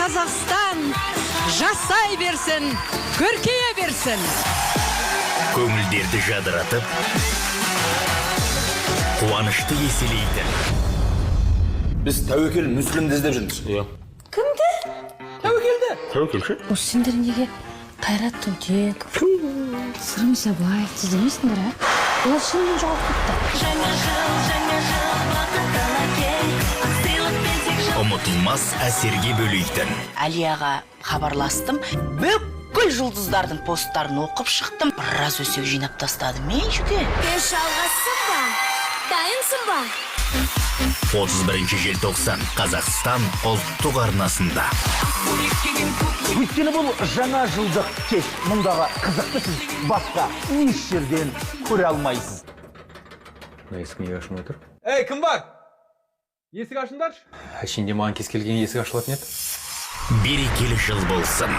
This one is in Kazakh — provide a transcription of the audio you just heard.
Қазақстан жасай берсін, көркейе берсін. Көңілдерді жадыратып, қуанышты еселейтін. Біз Тәуекел Мүслімді іздеп жүрміз. Кімді? Тәуекелші? Осы сендер неге Қайрат Түлтек, Сырым Исабай іздемейсіңдер, а? Олар шынымен жоғалып кетті. Ұмытылмас әсерге бөлейтін. Алияға хабарластым. Бүкіл жұлдыздардың посттарын оқып шықтым. Біраз өсек жинап тастадым. Мен жүге. Пеш алғасың ба? Дайынсың ба? 31 желтоқсан Қазақстан ұлттық арнасында. Өйткені бұл жаңа жылдық кеш. Мұндағы қызықты сіз басқа еш жерден көре алмайсыз. Есік неге ашылмай тұр? Ей, кім бар? Есік ашыңдаршы. Әшейінде маған кез келген есік ашылатын еді. Берекелі жыл болсын.